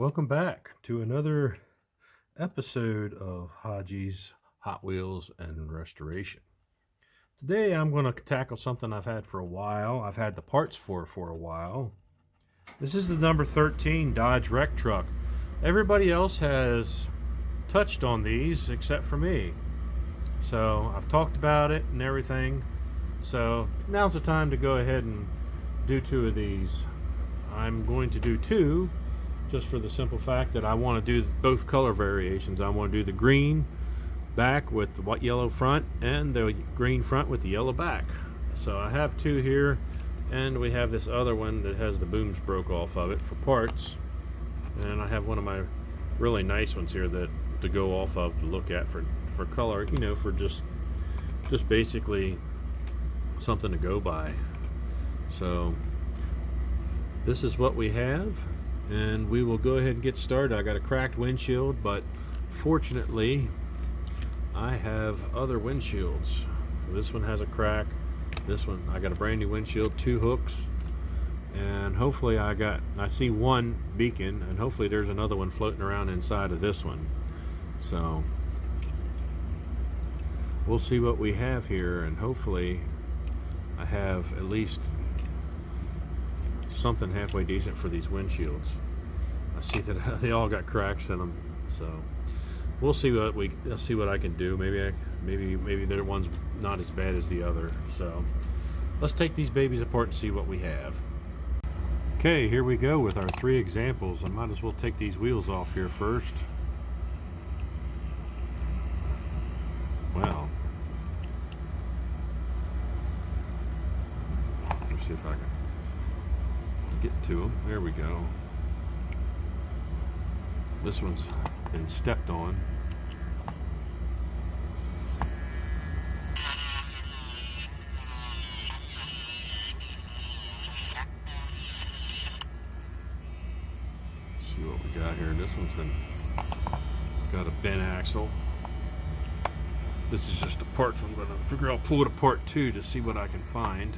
Welcome back to another episode of Haji's Hot Wheels and Restoration. Today I'm going to tackle something I've had for a while. I've had the parts for a while. This is the number 13 Dodge Wreck Truck. Everybody else has touched on these except for me. So I've talked about it and everything. So now's the time to go ahead and do two of these. I'm going to do two just for the simple fact that I want to do both color variations. I want to do the green back with the white yellow front and the green front with the yellow back. So I have two here, and we have this other one that has the booms broke off of it for parts, and I have one of my really nice ones here that to go off of to look at for color, you know, for just basically something to go by. So this is what we have, and we will go ahead and get started. I got a cracked windshield, but fortunately I have other windshields. This one has a crack. This one, I got a brand new windshield, 2 hooks, and hopefully I see one beacon, and hopefully there's another one floating around inside of this one. So we'll see what we have here, and hopefully I have at least something halfway decent for these windshields. I see that they all got cracks in them, so we'll see what I can do. Maybe their one's not as bad as the other. So let's take these babies apart and see what we have. Okay, here we go with our 3 examples. I might as well take these wheels off here first. Well, let's see if I can get to them. There we go. This one's been stepped on. See what we got here. This one's got a bent axle. This is just a part, so I'm going to figure I'll pull it apart too to see what I can find.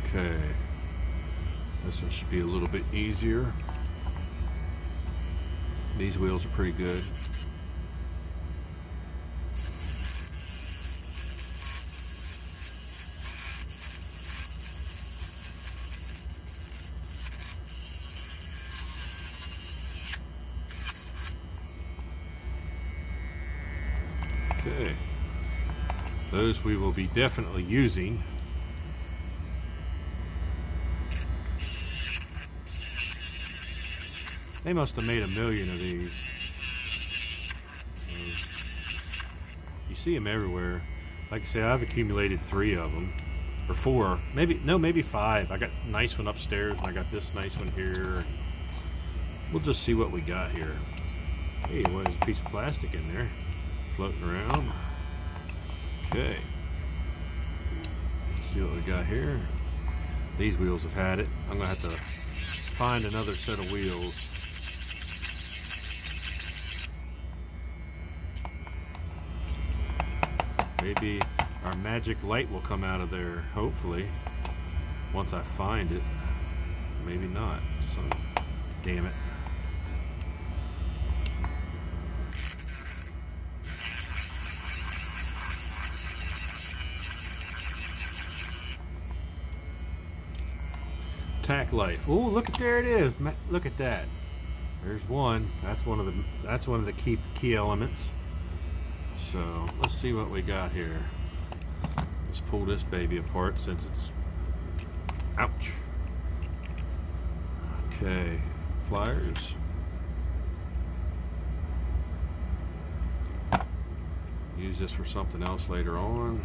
Okay, this one should be a little bit easier. These wheels are pretty good. Okay, those we will be definitely using. They must have made 1 million of these. You see them everywhere. Like I say, I've accumulated 3 of them, or 4, maybe 5. I got a nice one upstairs, and I got this nice one here. We'll just see what we got here. Hey, what is a piece of plastic in there floating around? Okay, let's see what we got here. These wheels have had it. I'm gonna have to find another set of wheels. Maybe our magic light will come out of there, hopefully, once I find it. Maybe not. So, damn it. Tack light. Oh, look at, there it is. Look at that. There's one. That's one of the key elements. So let's see what we got here. Let's pull this baby apart since it's, ouch. Okay, pliers. Use this for something else later on.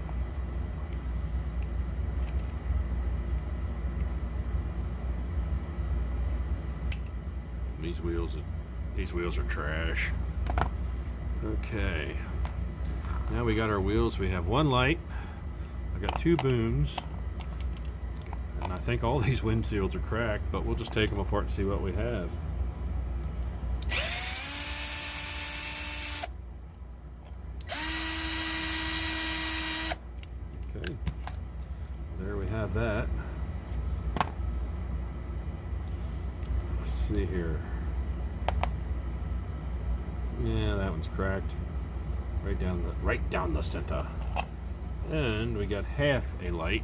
These wheels are trash. Okay. Now we got our wheels. We have 1 light. I got 2 booms. And I think all these windshields are cracked, but we'll just take them apart and see what we have. Okay, there we have that. Let's see here. Yeah, that one's cracked. Right down the center. And we got half a light.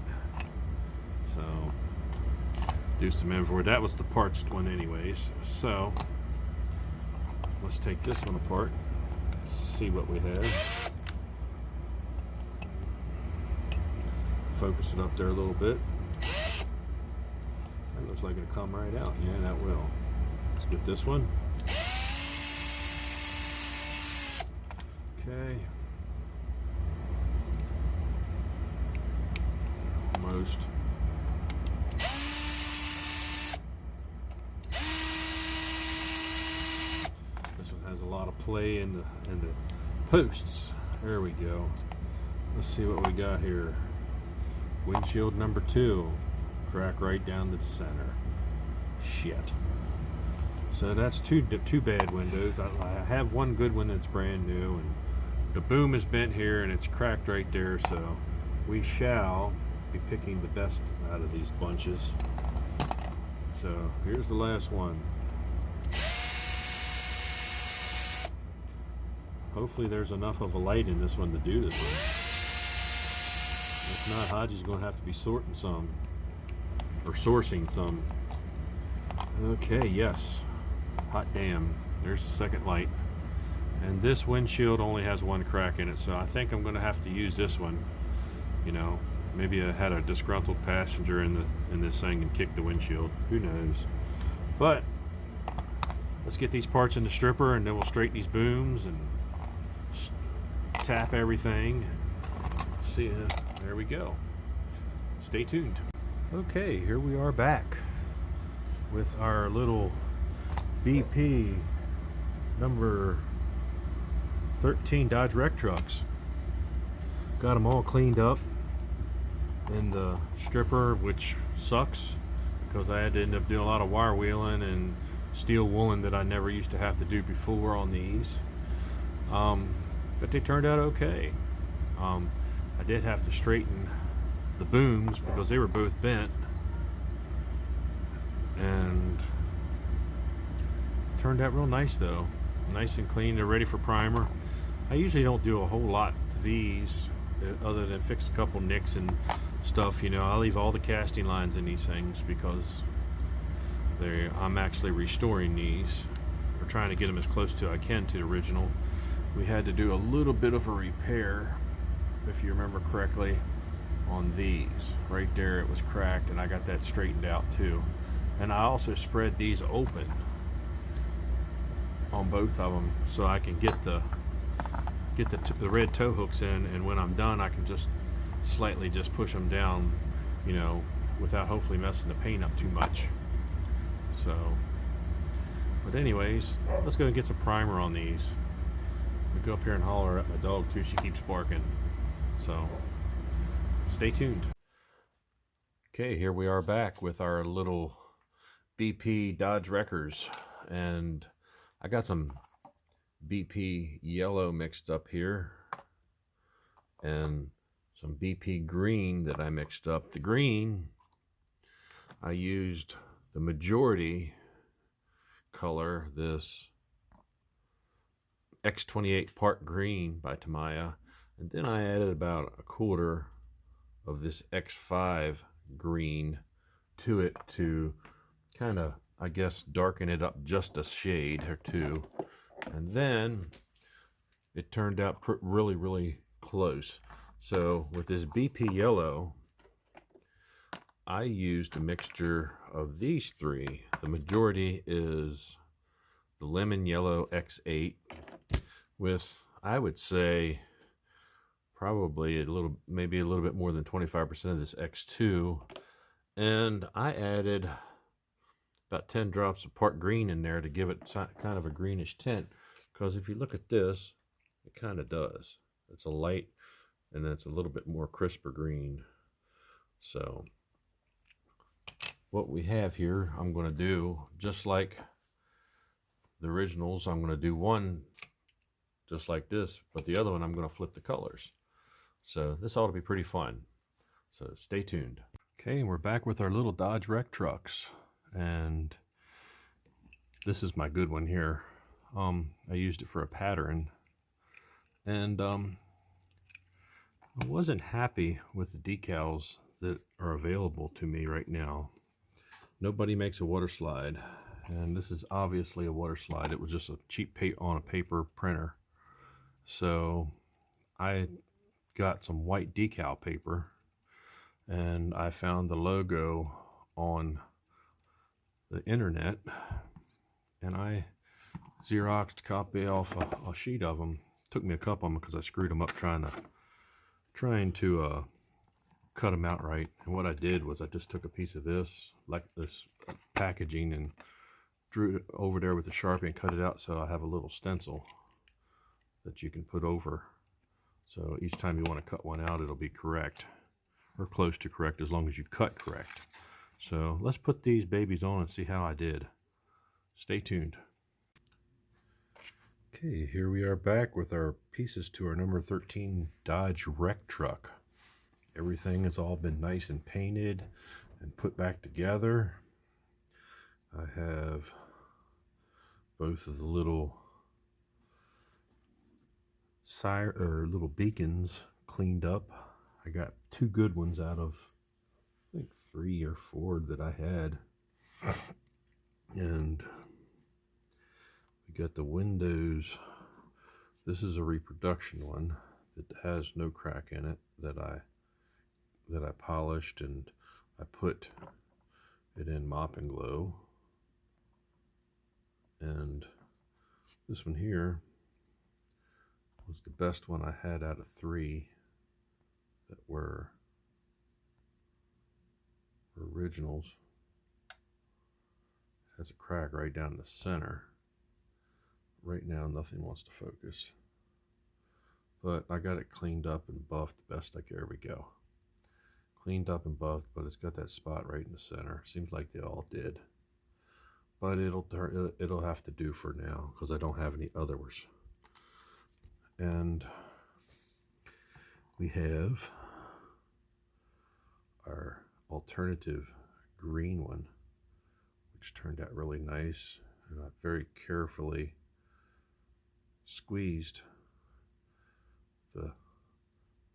So do some inventory. That was the parts one anyways. So let's take this one apart. See what we have. Focus it up there a little bit. That looks like it'll come right out. Yeah, that will. Let's get this one. Okay. Almost. This one has a lot of play in the posts. There we go. Let's see what we got here. Windshield number 2. Crack right down the center. Shit. So that's two bad windows. I have one good one that's brand new, and the boom is bent here and it's cracked right there, so we shall be picking the best out of these bunches. So here's the last one. Hopefully there's enough of a light in this one to do this one. If not, Haji's going to have to be sorting some, or sourcing some. Okay, yes. Hot damn. There's the second light. And this windshield only has one crack in it, so I think I'm going to have to use this one. You know, maybe I had a disgruntled passenger in this thing and kicked the windshield. Who knows? But let's get these parts in the stripper, and then we'll straighten these booms and tap everything. See, there we go. Stay tuned. Okay, here we are back with our little BP number 13 Dodge Wreck trucks. Got them all cleaned up in the stripper, which sucks because I had to end up doing a lot of wire wheeling and steel wooling that I never used to have to do before on these. But they turned out okay. I did have to straighten the booms because they were both bent, and turned out real nice though. Nice and clean. They're ready for primer. I usually don't do a whole lot to these other than fix a couple nicks and stuff. You know, I leave all the casting lines in these things because I'm actually restoring these, or trying to get them as close to I can to the original. We had to do a little bit of a repair, if you remember correctly, on these. Right there it was cracked, and I got that straightened out too. And I also spread these open on both of them so I can get the red tow hooks in, and when I'm done I can just slightly just push them down, you know, without hopefully messing the paint up too much. So, but anyways, let's go and get some primer on these. We go up here and holler at my dog too. She keeps barking, so stay tuned. Okay, here we are back with our little BP Dodge Wreckers, and I got some BP yellow mixed up here and some BP green that I mixed up. The green, I used the majority color, this X28 Part Green by Tamiya, and then I added about a quarter of this X5 green to it to kind of, I guess, darken it up just a shade or two. And then it turned out really, really close. So with this BP yellow, I used a mixture of these three. The majority is the lemon yellow X8 with, I would say, probably maybe a little bit more than 25% of this X2. And I added about 10 drops of part green in there to give it kind of a greenish tint, because if you look at this, it kind of does. It's a light, and then it's a little bit more crisper green. So what we have here, I'm going to do just like the originals. I'm going to do one just like this, but the other one I'm going to flip the colors. So this ought to be pretty fun. So stay tuned. Okay, and we're back with our little Dodge wreck trucks. And this is my good one here. I used it for a pattern. And I wasn't happy with the decals that are available to me right now. Nobody makes a water slide. And this is obviously a water slide. It was just a cheap on a paper printer. So I got some white decal paper, and I found the logo on the internet, and I Xeroxed copy off a sheet of them. Took me a couple of them because I screwed them up trying to cut them out right. And what I did was I just took a piece of this, like this packaging, and drew it over there with a Sharpie and cut it out, so I have a little stencil that you can put over. So each time you want to cut one out, it'll be correct, or close to correct, as long as you cut correct. So let's put these babies on and see how I did. Stay tuned. Okay, here we are back with our pieces to our number 13 Dodge wreck truck. Everything has all been nice and painted and put back together. I have both of the little little beacons cleaned up. I got 2 good ones out of, I think, 3 or 4 that I had. And we got the windows. This is a reproduction one that has no crack in it, that I polished, and I put it in Mop and Glow. And this one here was the best one I had out of 3 that were originals. It has a crack right down the center. Right now nothing wants to focus, but I got it cleaned up and buffed the best I could. There we go. Cleaned up and buffed, but it's got that spot right in the center. Seems like they all did, but it'll have to do for now because I don't have any others. And we have our alternative green one, which turned out really nice, and I very carefully squeezed the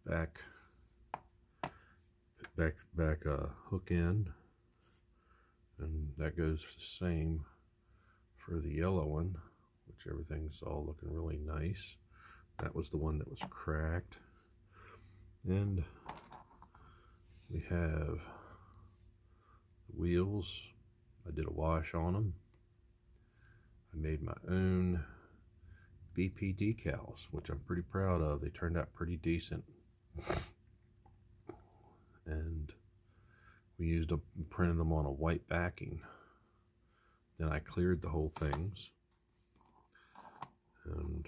back hook end, and that goes the same for the yellow one, which everything's all looking really nice. That was the one that was cracked. And we have the wheels. I did a wash on them. I made my own BP decals, which I'm pretty proud of. They turned out pretty decent. And we printed them on a white backing. Then I cleared the whole things. And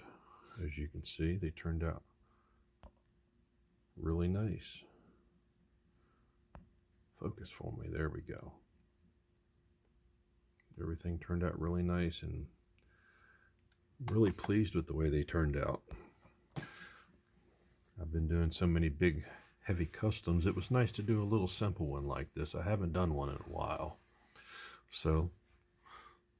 as you can see, they turned out really nice. Focus for me. There we go. Everything turned out really nice, and really pleased with the way they turned out. I've been doing so many big, heavy customs. It was nice to do a little simple one like this. I haven't done one in a while. So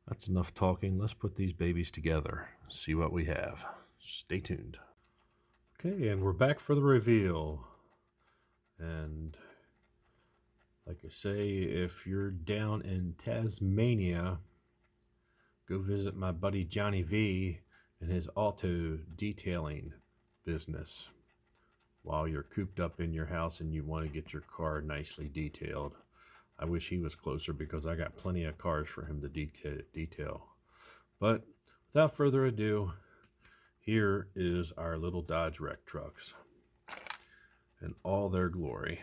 that's enough talking. Let's put these babies together, see what we have. Stay tuned. Okay, and we're back for the reveal. And like I say, if you're down in Tasmania, go visit my buddy Johnny V and his auto detailing business while you're cooped up in your house and you want to get your car nicely detailed. I wish he was closer because I got plenty of cars for him to detail. But without further ado, here is our little Dodge wreck trucks in all their glory.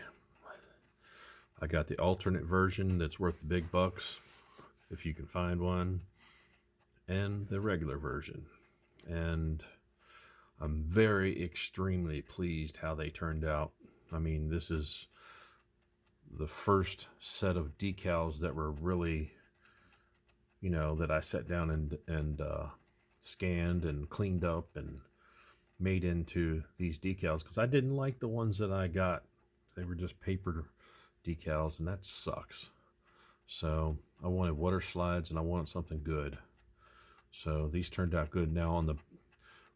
I got the alternate version that's worth the big bucks, if you can find one, and the regular version. And I'm very extremely pleased how they turned out. I mean, this is the first set of decals that were really, that I sat down and scanned and cleaned up and made into these decals, because I didn't like the ones that I got. They were just paper decals, and that sucks. So I wanted water slides, and I wanted something good. So these turned out good. Now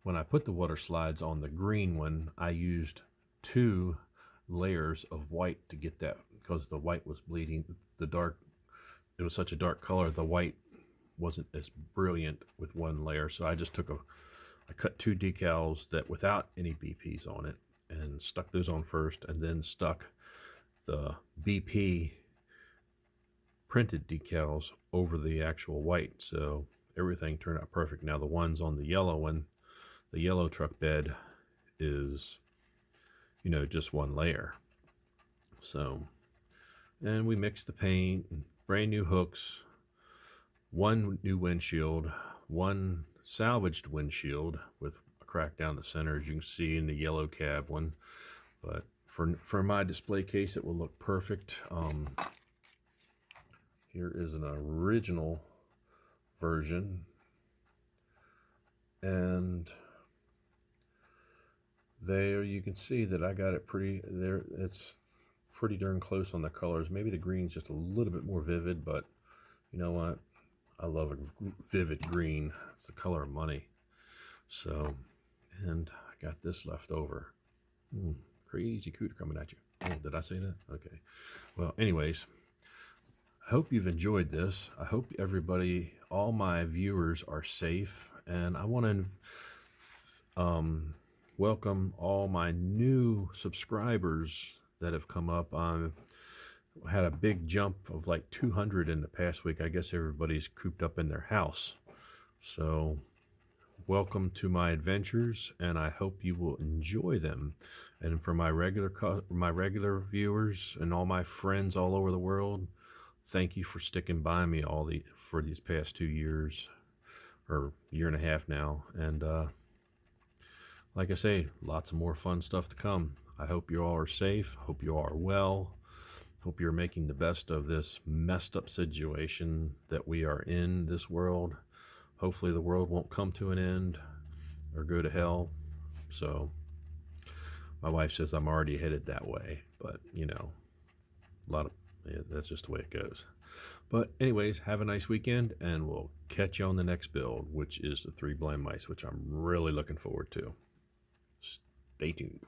when I put the water slides on the green one, I used 2 layers of white to get that, because the white was bleeding. It was such a dark color, the white wasn't as brilliant with 1 layer. So I just I cut 2 decals that without any BPs on it, and stuck those on first, and then stuck the BP printed decals over the actual white. So everything turned out perfect. Now the ones on the yellow one, the yellow truck bed is, just 1 layer. So, and we mixed the paint, brand new hooks, 1 new windshield, 1 salvaged windshield with a crack down the center, as you can see in the yellow cab one. But for my display case, it will look perfect. Here is an original version, and there you can see that I got it pretty there. It's pretty darn close on the colors. Maybe the green's just a little bit more vivid, but you know what? I love a vivid green. It's the color of money. So, and I got this left over. Crazy cooter coming at you. Oh, did I say that? Okay. Well, anyways, I hope you've enjoyed this. I hope everybody, all my viewers, are safe. And I want to welcome all my new subscribers that have come up. I had a big jump of like 200 in the past week. I guess everybody's cooped up in their house. So welcome to my adventures, and I hope you will enjoy them. And for my regular viewers and all my friends all over the world, thank you for sticking by me for these past 2 years, or year and a half now. And like I say, lots of more fun stuff to come. I hope you all are safe. Hope you all are well. Hope you're making the best of this messed up situation that we are in this world. Hopefully the world won't come to an end or go to hell. So my wife says I'm already headed that way, but that's just the way it goes. But anyways, have a nice weekend, and we'll catch you on the next build, which is the 3 blind mice, which I'm really looking forward to. Stay tuned.